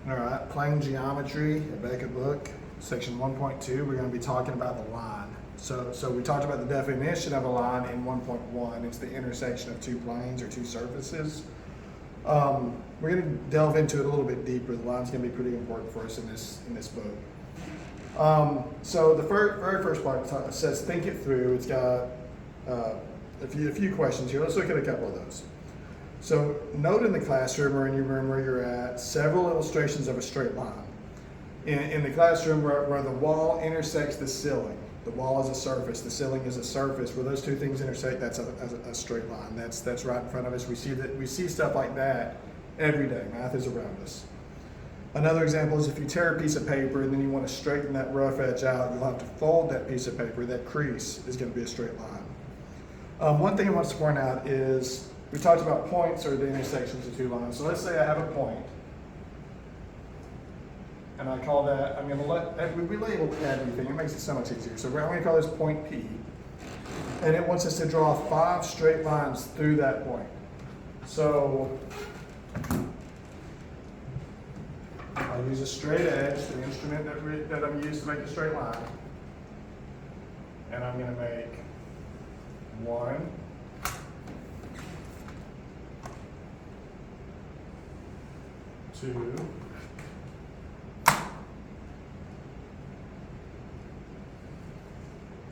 All right, plane geometry, Abeka book, section 1.2, we're going to be talking about the line. So we talked about the definition of a line in 1.1. It's the intersection of two planes or two surfaces. We're going to delve into it a little bit deeper. The line's going to be pretty important for us in this book. So the very first part says think it through. It's got a few questions here. Let's look at a couple of those. So note in the classroom or in your room where you're at several illustrations of a straight line. In the classroom where the wall intersects the ceiling. The wall is a surface, the ceiling is a surface. Where those two things intersect, that's a straight line. That's right in front of us. We see stuff like that every day. Math is around us. Another example is if you tear a piece of paper and then you want to straighten that rough edge out, you'll have to fold that piece of paper. That crease is going to be a straight line. One thing I want to point out is we talked about points or the intersections of two lines. So let's say I have a point, and I call that, I'm going to we label everything. It makes it so much easier. So I'm going to call this point P, and it wants us to draw 5 straight lines through that point. So I'll use a straight edge, the instrument that I'm used to make a straight line, and I'm going to make 1, 2,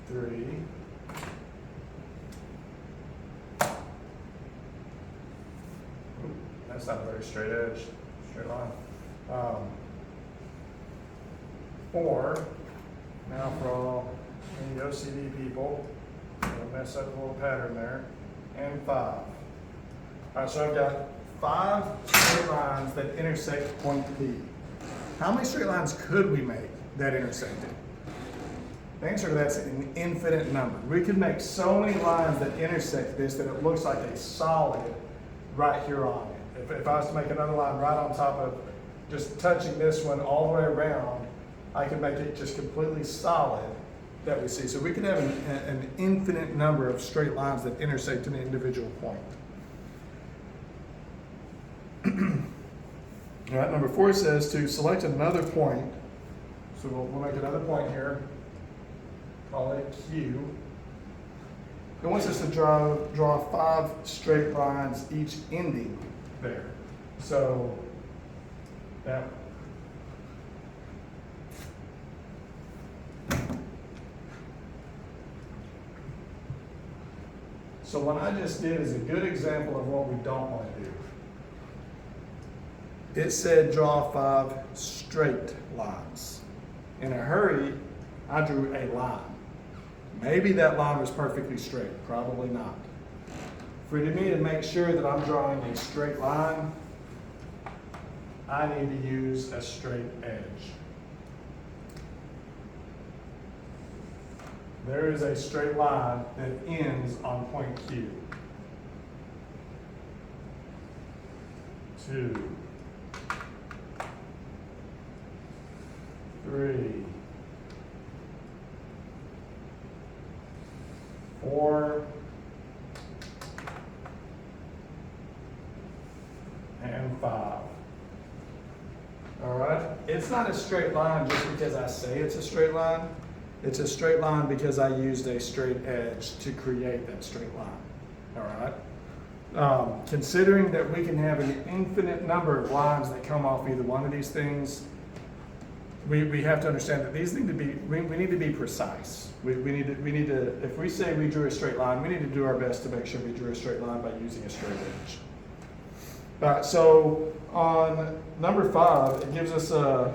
3, 'That's not a very straight edge, straight line. 4, now for all any OCD people, I'm going to mess up the little pattern there, and 5. All right, so I've got 5 straight lines that intersect point P. How many straight lines could we make that intersected? The answer to that's an infinite number. We could make so many lines that intersect this that it looks like a solid right here on it. If I was to make another line right on top of just touching this one all the way around, I could make it just completely solid that we see. So we could have an infinite number of straight lines that intersect an individual point. All right, number 4 says to select another point. So we'll make another point here. Call it Q. It wants us to draw 5 straight lines, each ending there. So that. So what I just did is a good example of what we don't want to do. It said draw 5 straight lines. In a hurry, I drew a line. Maybe that line was perfectly straight, probably not. For me to make sure that I'm drawing a straight line, I need to use a straight edge. There is a straight line that ends on point Q. 2, 3, 4, and 5. All right? It's not a straight line just because I say it's a straight line. It's a straight line because I used a straight edge to create that straight line. All right? Considering that we can have an infinite number of lines that come off either one of these things, we have to understand that these need to be, we need to be precise. We need to, if we say we drew a straight line, we need to do our best to make sure we drew a straight line by using a straight edge. All right, so on number 5, it gives us a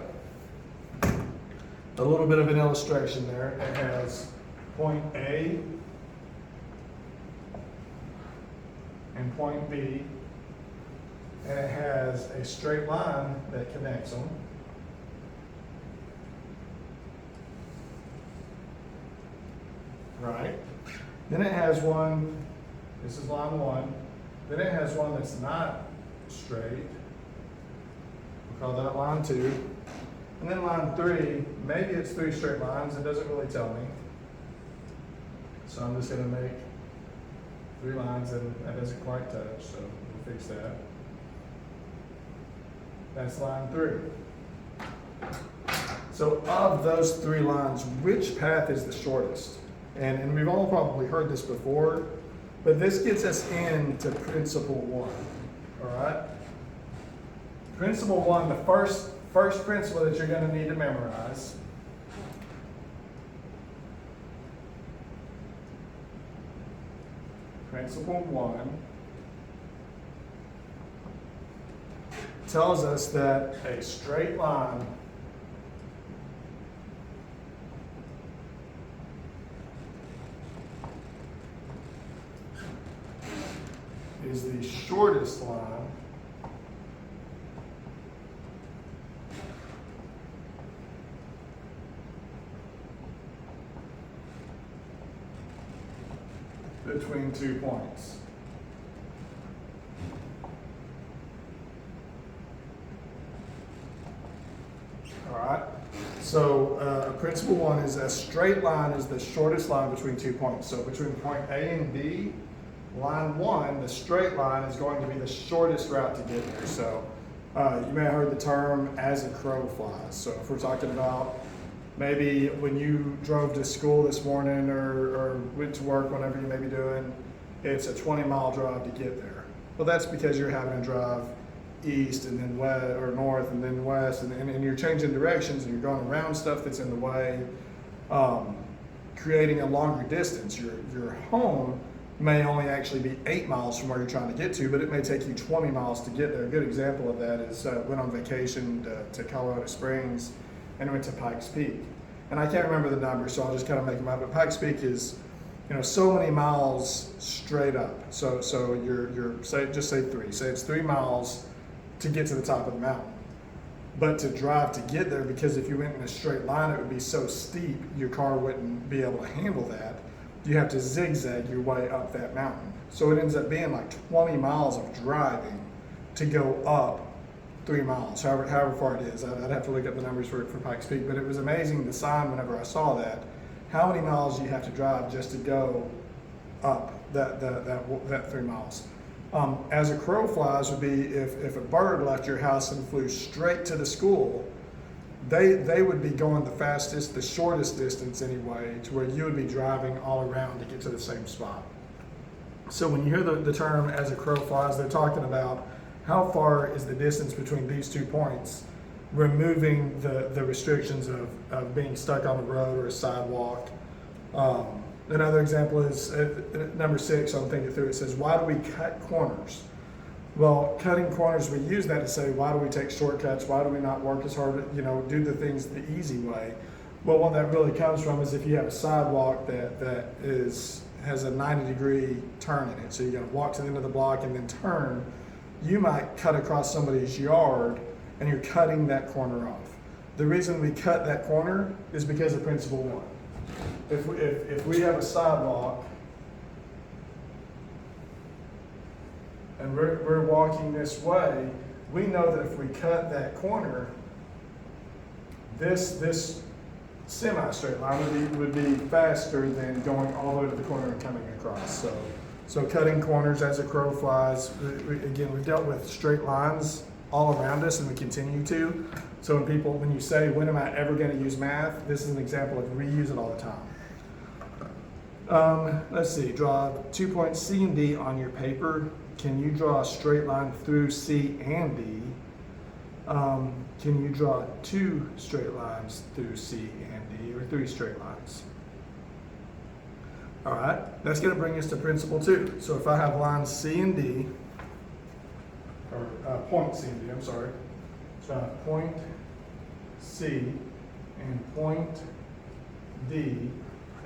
little bit of an illustration there. It has point A and point B, and it has a straight line that connects them. Right? Then it has one, this is line 1. Then it has one that's not straight. We'll call that line 2. And then line 3, maybe it's 3 straight lines, it doesn't really tell me. So I'm just going to make 3 lines, and that doesn't quite touch, so we'll fix that. That's line 3. So of those 3 lines, which path is the shortest? And we've all probably heard this before, but this gets us into principle 1. All right? Principle 1, the first principle that you're going to need to memorize. Principle 1 tells us that a straight line is the shortest line between 2 points. All right. So principle 1 is a straight line is the shortest line between 2 points. So between point A and B, line 1, the straight line is going to be the shortest route to get there. So you may have heard the term "as a crow flies." So if we're talking about maybe when you drove to school this morning or went to work, whatever you may be doing, it's a 20-mile drive to get there. Well, that's because you're having to drive east and then west, or north and then west, and you're changing directions and you're going around stuff that's in the way, creating a longer distance. Your home may only actually be 8 miles from where you're trying to get to, but it may take you 20 miles to get there. A good example of that is went on vacation to Colorado Springs and went to Pikes Peak. And I can't remember the number, so I'll just kind of make them up. But Pikes Peak is, so many miles straight up. So you're just say 3. Say it's 3 miles to get to the top of the mountain. But to drive to get there, because if you went in a straight line, it would be so steep, your car wouldn't be able to handle that. You have to zigzag your way up that mountain. So it ends up being like 20 miles of driving to go up 3 miles, however far it is. I'd have to look up the numbers for Pikes Peak, but it was amazing, the sign, whenever I saw that, how many miles you have to drive just to go up that 3 miles. As a crow flies would be if a bird left your house and flew straight to the school, they would be going the fastest, the shortest distance anyway, to where you would be driving all around to get to the same spot. So when you hear the term "as a crow flies," they're talking about how far is the distance between these 2 points, removing the restrictions of being stuck on a road or a sidewalk. Another example is number 6, I'm thinking through, it says, why do we cut corners? Well, cutting corners, we use that to say, why do we take shortcuts? Why do we not work as hard, do the things the easy way? Well, what that really comes from is if you have a sidewalk that has a 90-degree turn in it. So you got to walk to the end of the block and then turn. You might cut across somebody's yard and you're cutting that corner off. The reason we cut that corner is because of principle 1. If we have a sidewalk and we're walking this way, we know that if we cut that corner, this semi-straight line would be faster than going all the way to the corner and coming across. So cutting corners as a crow flies. Again, we've dealt with straight lines all around us, and we continue to. So when you say, when am I ever going to use math? This is an example of we use it all the time. Let's see, draw 2 points C and D on your paper. Can you draw a straight line through C and D? Can you draw 2 straight lines through C and D, or 3 straight lines? All right, that's going to bring us to principle 2. So if I have lines C and D, or point C and D, I'm sorry. So I have point C and point D,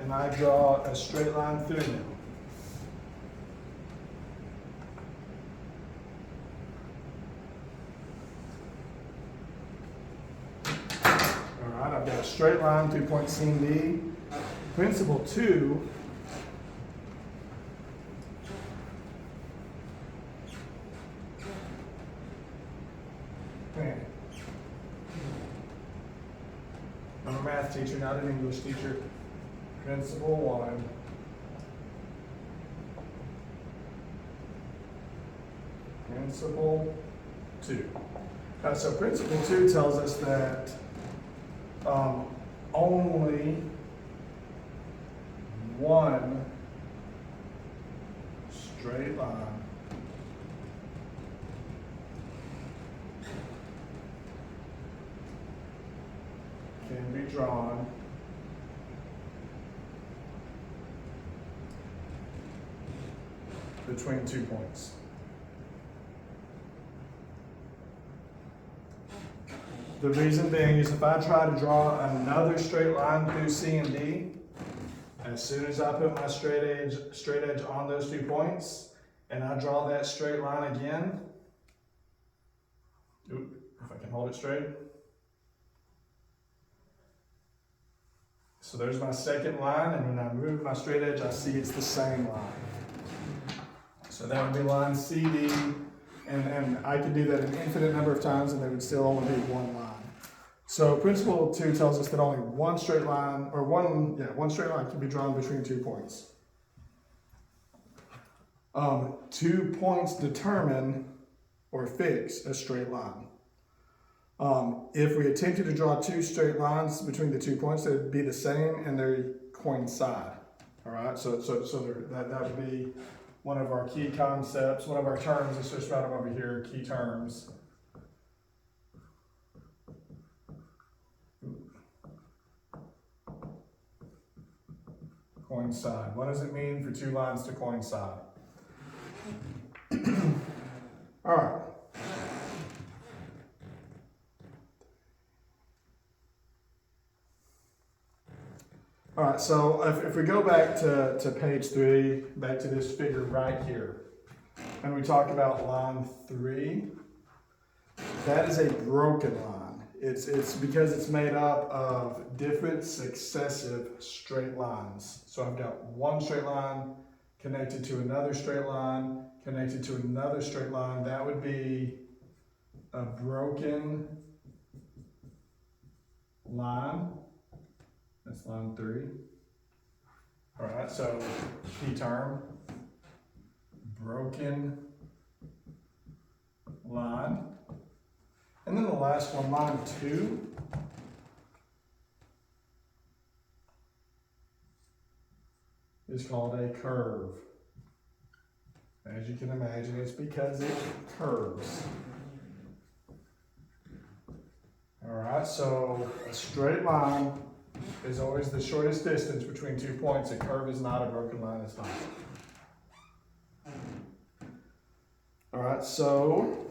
and I draw a straight line through them. All right, I've got a straight line through point C and D. Principle 2, I'm a math teacher, not an English teacher. Principle 1. Principle 2. So principle 2 tells us that only one straight line can be drawn between 2 points. The reason being is if I try to draw another straight line through C and D, as soon as I put my straight edge on those 2 points, and I draw that straight line again, if I can hold it straight. So there's my second line, and when I move my straight edge, I see it's the same line. So that would be line CD, and I could do that an infinite number of times, and there would still only be one line. So principle 2 tells us that only one straight line, or one straight line can be drawn between 2 points. 2 points determine or fix a straight line. If we attempted to draw 2 straight lines between the 2 points, they would be the same and they coincide. All right, so that would be one of our key concepts, one of our terms. Let's just write them over here, key terms. Coincide. What does it mean for 2 lines to coincide? All right. All right, so if we go back to page 3, back to this figure right here, and we talk about line 3, that is a broken line. It's because it's made up of different successive straight lines. So I've got one straight line connected to another straight line, connected to another straight line. That would be a broken line. That's line 3. All right, so key term, broken line. And then the last one, line 2. Is called a curve. As you can imagine, it's because it curves. All right, so a straight line is always the shortest distance between 2 points. A curve is not, a broken line is not. All right, so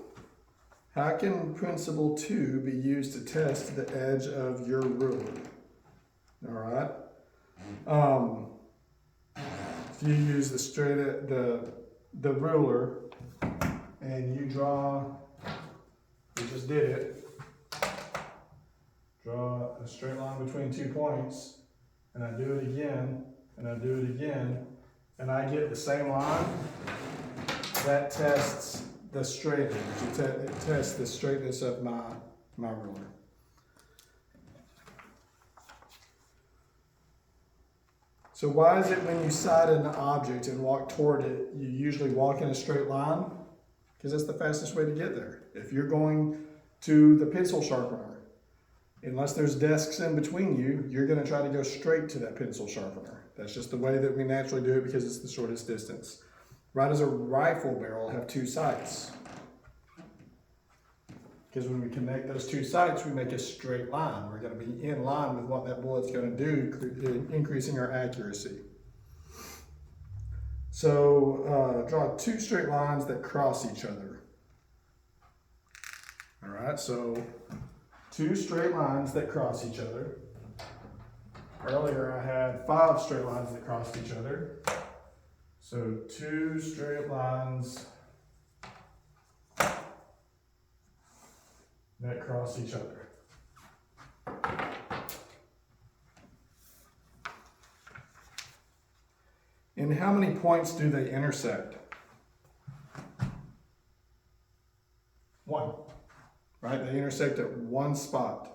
how can principle 2 be used to test the edge of your ruler? All right. If you use the ruler and you draw, we just did it, draw a straight line between 2 points, and I do it again, and I do it again, and I get the same line, that tests the straightness. It tests the straightness of my ruler. So why is it when you sight an object and walk toward it, you usually walk in a straight line? Because that's the fastest way to get there. If you're going to the pencil sharpener, unless there's desks in between you, you're going to try to go straight to that pencil sharpener. That's just the way that we naturally do it because it's the shortest distance. Right as a rifle barrel have 2 sights. Because when we connect those 2 sights, we make a straight line. We're going to be in line with what that bullet's going to do, increasing our accuracy. So draw 2 straight lines that cross each other. All right, so 2 straight lines that cross each other. Earlier I had 5 straight lines that crossed each other. So 2 straight lines that cross each other. And how many points do they intersect? 1, right? They intersect at 1 spot.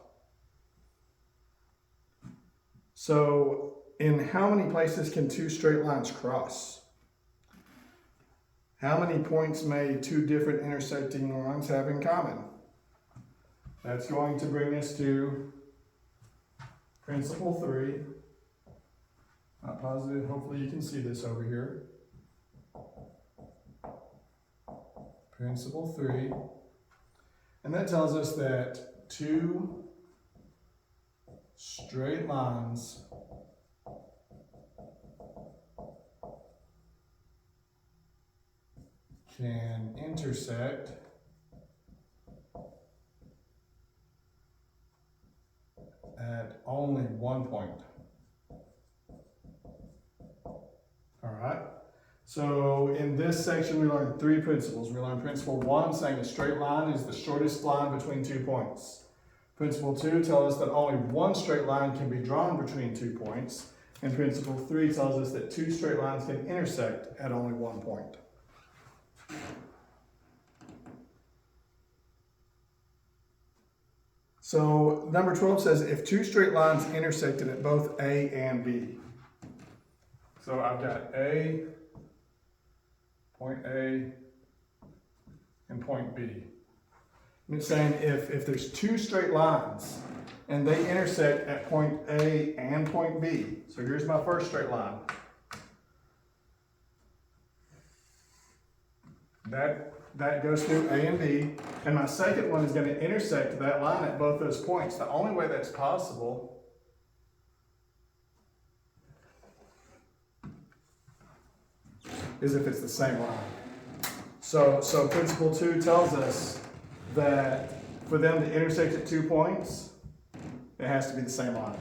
So in how many places can 2 straight lines cross? How many points may 2 different intersecting lines have in common? That's going to bring us to principle 3. Not positive, hopefully you can see this over here. Principle 3. And that tells us that two straight lines can intersect at only one point. All right. So in this section, we learned 3 principles. We learned principle 1, saying a straight line is the shortest line between 2 points. Principle 2 tells us that only one straight line can be drawn between 2 points. And principle 3 tells us that 2 straight lines can intersect at only one point. So number 12 says if 2 straight lines intersected at both A and B. So I've got point A, and point B. And it's saying if there's 2 straight lines and they intersect at point A and point B. So here's my first straight line. That goes through A and B, and my second one is going to intersect that line at both those points. The only way that's possible is if it's the same line. So principle 2 tells us that for them to intersect at 2 points, it has to be the same line.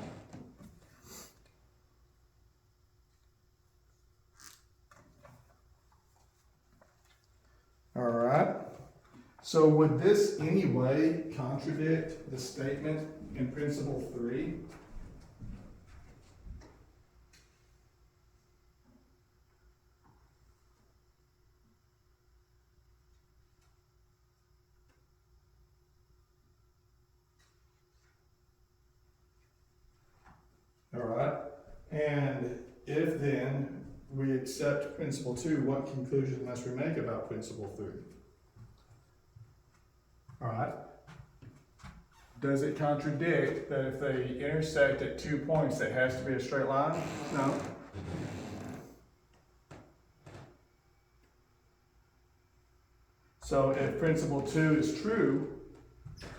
All right. So would this anyway contradict the statement in principle 3? All right. And if then we accept principle 2, what conclusion must we make about principle 3? All right. Does it contradict that if they intersect at 2 points, it has to be a straight line? No. So if principle 2 is true,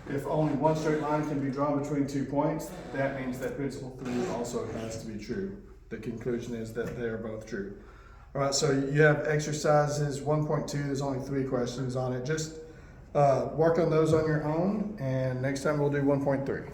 if only one straight line can be drawn between 2 points, that means that principle 3 also has to be true. The conclusion is that they are both true. All right, so you have exercises 1.2. There's only 3 questions on it. Just work on those on your own, and next time we'll do 1.3.